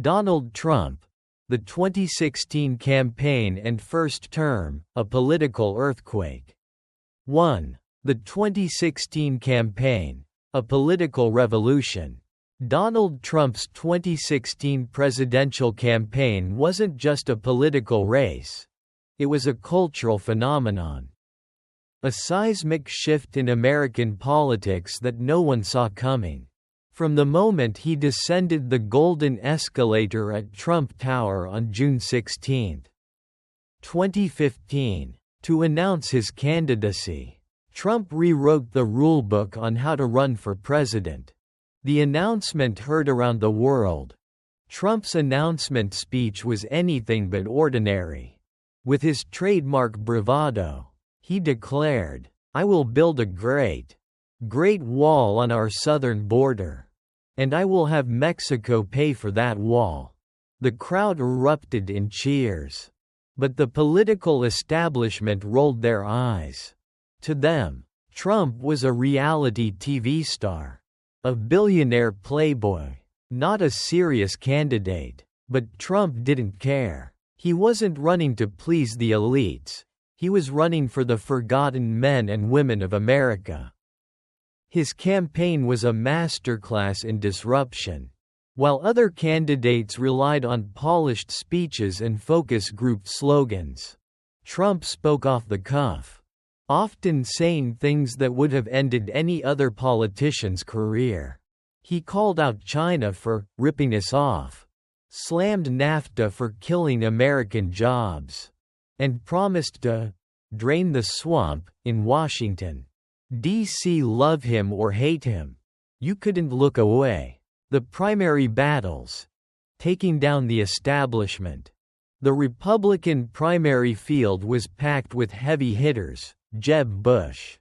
Donald Trump. The 2016 campaign and first term, a political earthquake. 1. The 2016 campaign, a political revolution. Donald Trump's 2016 presidential campaign wasn't just a political race. It was a cultural phenomenon. A seismic shift in American politics that no one saw coming. From the moment he descended the golden escalator at Trump Tower on June 16, 2015, to announce his candidacy, Trump rewrote the rulebook on how to run for president. The announcement heard around the world. Trump's announcement speech was anything but ordinary. With his trademark bravado, he declared, "I will build a great wall on our southern border. And I will have Mexico pay for that wall." The crowd erupted in cheers. But the political establishment rolled their eyes. To them, Trump was a reality TV star. A billionaire playboy. Not a serious candidate. But Trump didn't care. He wasn't running to please the elites. He was running for the forgotten men and women of America. His campaign was a masterclass in disruption. While other candidates relied on polished speeches and focus group slogans, Trump spoke off the cuff, often saying things that would have ended any other politician's career. He called out China for ripping us off, slammed NAFTA for killing American jobs, and promised to drain the swamp in Washington. D.C. love him or hate him. You couldn't look away. The primary battles. Taking down the establishment. The Republican primary field was packed with heavy hitters. Jeb Bush.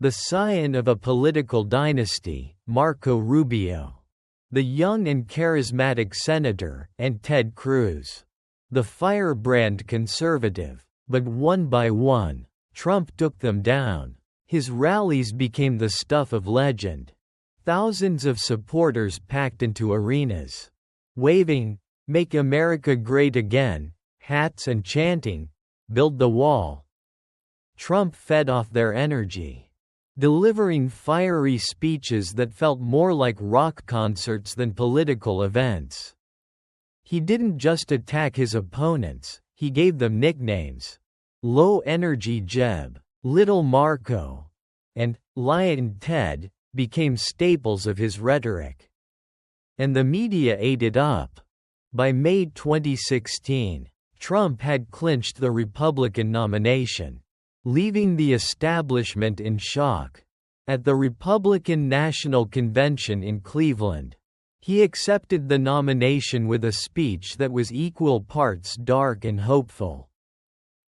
The scion of a political dynasty, Marco Rubio. The young and charismatic senator, and Ted Cruz. The firebrand conservative. But one by one, Trump took them down. His rallies became the stuff of legend. Thousands of supporters packed into arenas, waving, "Make America Great Again," hats and chanting, "Build the Wall." Trump fed off their energy, delivering fiery speeches that felt more like rock concerts than political events. He didn't just attack his opponents, he gave them nicknames. Low Energy Jeb, Little Marco, and Lion Ted became staples of his rhetoric. And the media ate it up. By May 2016, Trump had clinched the Republican nomination, leaving the establishment in shock. At the Republican National Convention in Cleveland, he accepted the nomination with a speech that was equal parts dark and hopeful.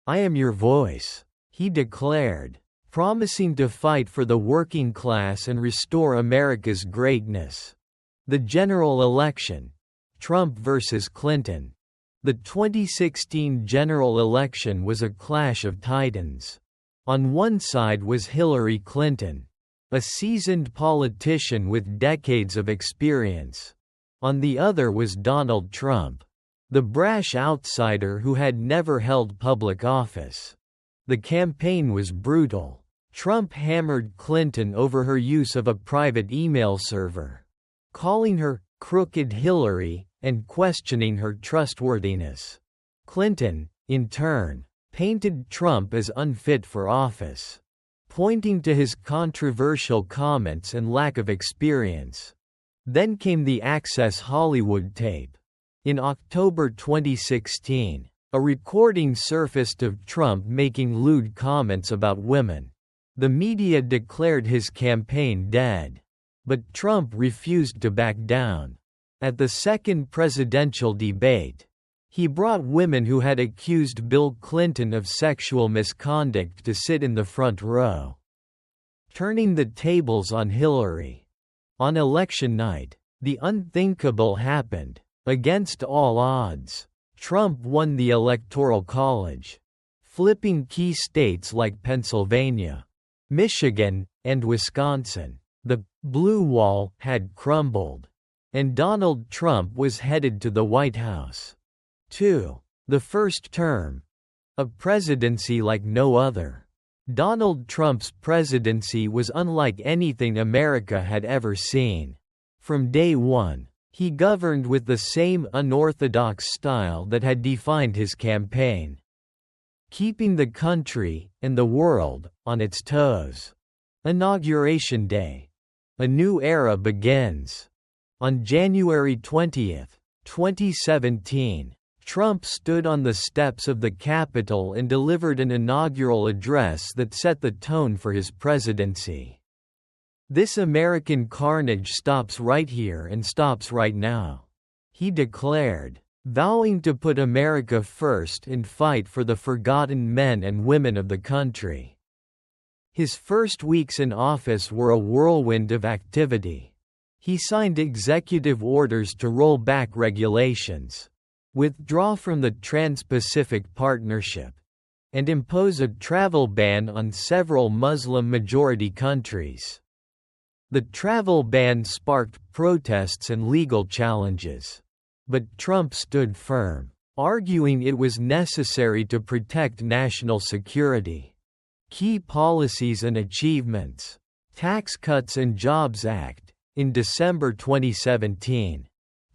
"I am your voice," he declared, promising to fight for the working class and restore America's greatness. The general election. Trump versus Clinton. The 2016 general election was a clash of titans. On one side was Hillary Clinton, a seasoned politician with decades of experience. On the other was Donald Trump, the brash outsider who had never held public office. The campaign was brutal. Trump hammered Clinton over her use of a private email server, calling her "crooked Hillary" and questioning her trustworthiness. Clinton, in turn, painted Trump as unfit for office, pointing to his controversial comments and lack of experience. Then came the Access Hollywood tape. In October 2016, a recording surfaced of Trump making lewd comments about women. The media declared his campaign dead. But Trump refused to back down. At the second presidential debate, he brought women who had accused Bill Clinton of sexual misconduct to sit in the front row, turning the tables on Hillary. On election night, the unthinkable happened. Against all odds, Trump won the Electoral College, flipping key states like Pennsylvania, Michigan, and Wisconsin. The "blue wall" had crumbled. and Donald Trump was headed to the White House. 2. The first term. A presidency like no other. Donald Trump's presidency was unlike anything America had ever seen. From day one, he governed with the same unorthodox style that had defined his campaign, keeping the country, and the world, on its toes. Inauguration Day. A new era begins. On January 20, 2017, Trump stood on the steps of the Capitol and delivered an inaugural address that set the tone for his presidency. "This American carnage stops right here and stops right now," he declared, vowing to put America first and fight for the forgotten men and women of the country. His first weeks in office were a whirlwind of activity. He signed executive orders to roll back regulations, withdraw from the Trans-Pacific Partnership, and impose a travel ban on several Muslim-majority countries. The travel ban sparked protests and legal challenges. But Trump stood firm, arguing it was necessary to protect national security. Key policies and achievements. Tax Cuts and Jobs Act. In December 2017,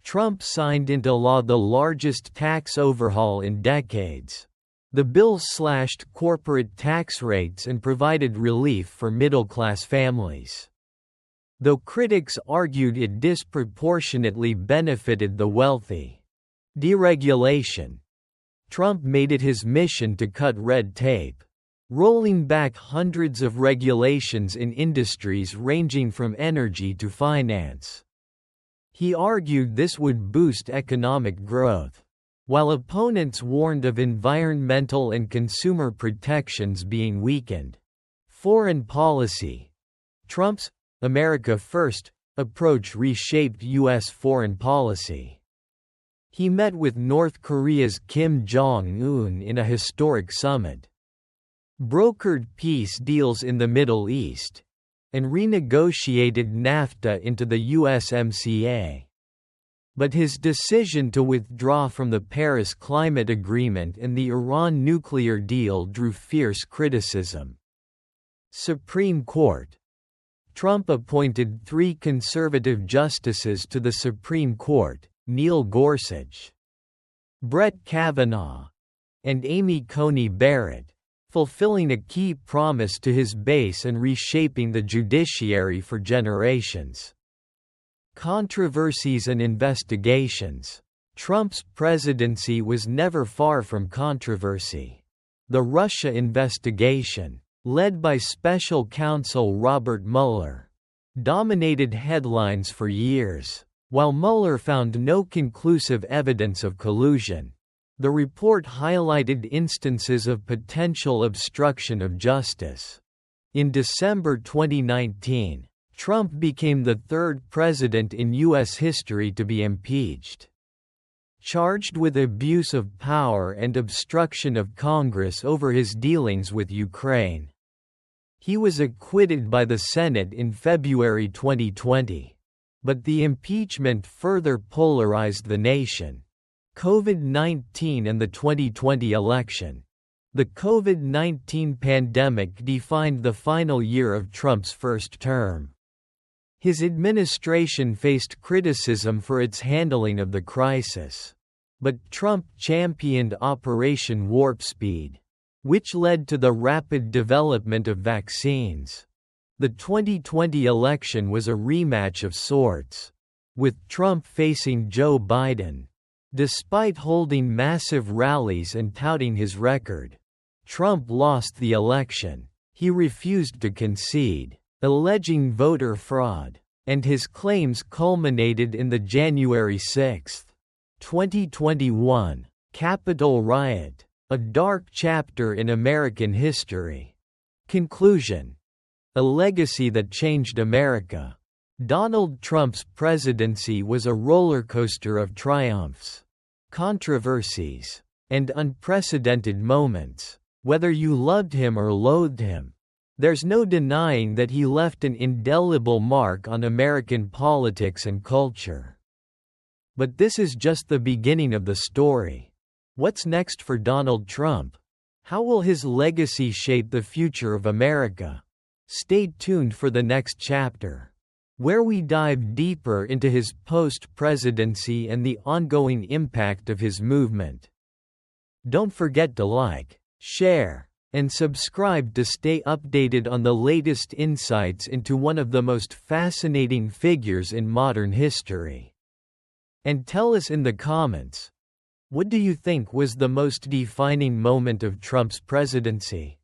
Trump signed into law the largest tax overhaul in decades. The bill slashed corporate tax rates and provided relief for middle-class families, though critics argued it disproportionately benefited the wealthy. Deregulation. Trump made it his mission to cut red tape, rolling back hundreds of regulations in industries ranging from energy to finance. He argued this would boost economic growth, while opponents warned of environmental and consumer protections being weakened. Foreign policy. Trump's "America First" approach reshaped U.S. foreign policy. He met with North Korea's Kim Jong-un in a historic summit, brokered peace deals in the Middle East, and renegotiated NAFTA into the USMCA. But his decision to withdraw from the Paris Climate Agreement and the Iran nuclear deal drew fierce criticism. Supreme Court. Trump appointed 3 conservative justices to the Supreme Court: Neil Gorsuch, Brett Kavanaugh, and Amy Coney Barrett, fulfilling a key promise to his base and reshaping the judiciary for generations. Controversies and investigations. Trump's presidency was never far from controversy. The Russia investigation, led by special counsel Robert Mueller, dominated headlines for years. While Mueller found no conclusive evidence of collusion, the report highlighted instances of potential obstruction of justice. In December 2019, Trump became the 3rd president in U.S. history to be impeached. Charged with abuse of power and obstruction of Congress over his dealings with Ukraine. He was acquitted by the Senate in February 2020. But the impeachment further polarized the nation. COVID-19 and the 2020 election. The COVID-19 pandemic defined the final year of Trump's first term. His administration faced criticism for its handling of the crisis. But Trump championed Operation Warp Speed, which led to the rapid development of vaccines. The 2020 election was a rematch of sorts, with Trump facing Joe Biden. Despite holding massive rallies and touting his record, Trump lost the election. He refused to concede, alleging voter fraud, and his claims culminated in the January 6, 2021, Capitol riot, a dark chapter in American history. Conclusion. A legacy that changed America. Donald Trump's presidency was a roller coaster of triumphs, controversies, and unprecedented moments. Whether you loved him or loathed him, there's no denying that he left an indelible mark on American politics and culture. But this is just the beginning of the story. What's next for Donald Trump? How will his legacy shape the future of America? Stay tuned for the next chapter, where we dive deeper into his post-presidency and the ongoing impact of his movement. Don't forget to like, share, and subscribe to stay updated on the latest insights into one of the most fascinating figures in modern history. And tell us in the comments, what do you think was the most defining moment of Trump's presidency?